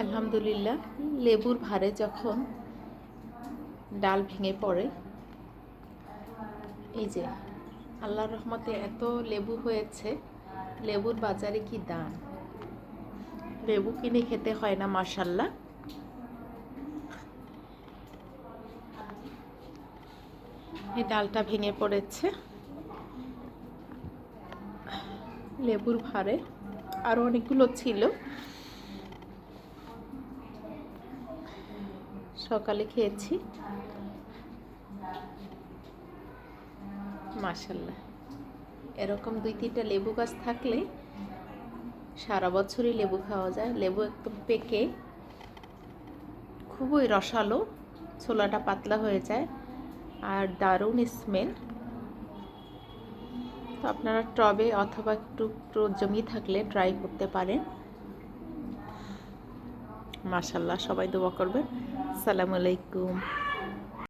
আলহামদুলিল্লাহ, লেবুর ভারে যখন ডাল ভেঙে পড়ে, এই যে আল্লাহর রহমতে এত লেবু হয়েছে। লেবুর বাজারে কি দাম, লেবু কিনে খেতে হয় না মাশাল্লাহ। এই ডালটা ভেঙে পড়েছে লেবুর ভারে, আরও অনেকগুলো ছিল, সকালে খেয়েছি মাশাল্লাহ। এরকম 2-3টা লেবু গাছ থাকলে সারা বছরই লেবু খাওয়া যায়। লেবু একদম পেকে খুবই রসালো, ছোলাটা পাতলা হয়ে যায় আর দারুণ স্মেল। তো আপনারা টবে অথবা একটু জমি থাকলে ট্রাই করতে পারেন মাশাল্লাহ। সবাই দোয়া করবেন। আসসালামু আলাইকুম।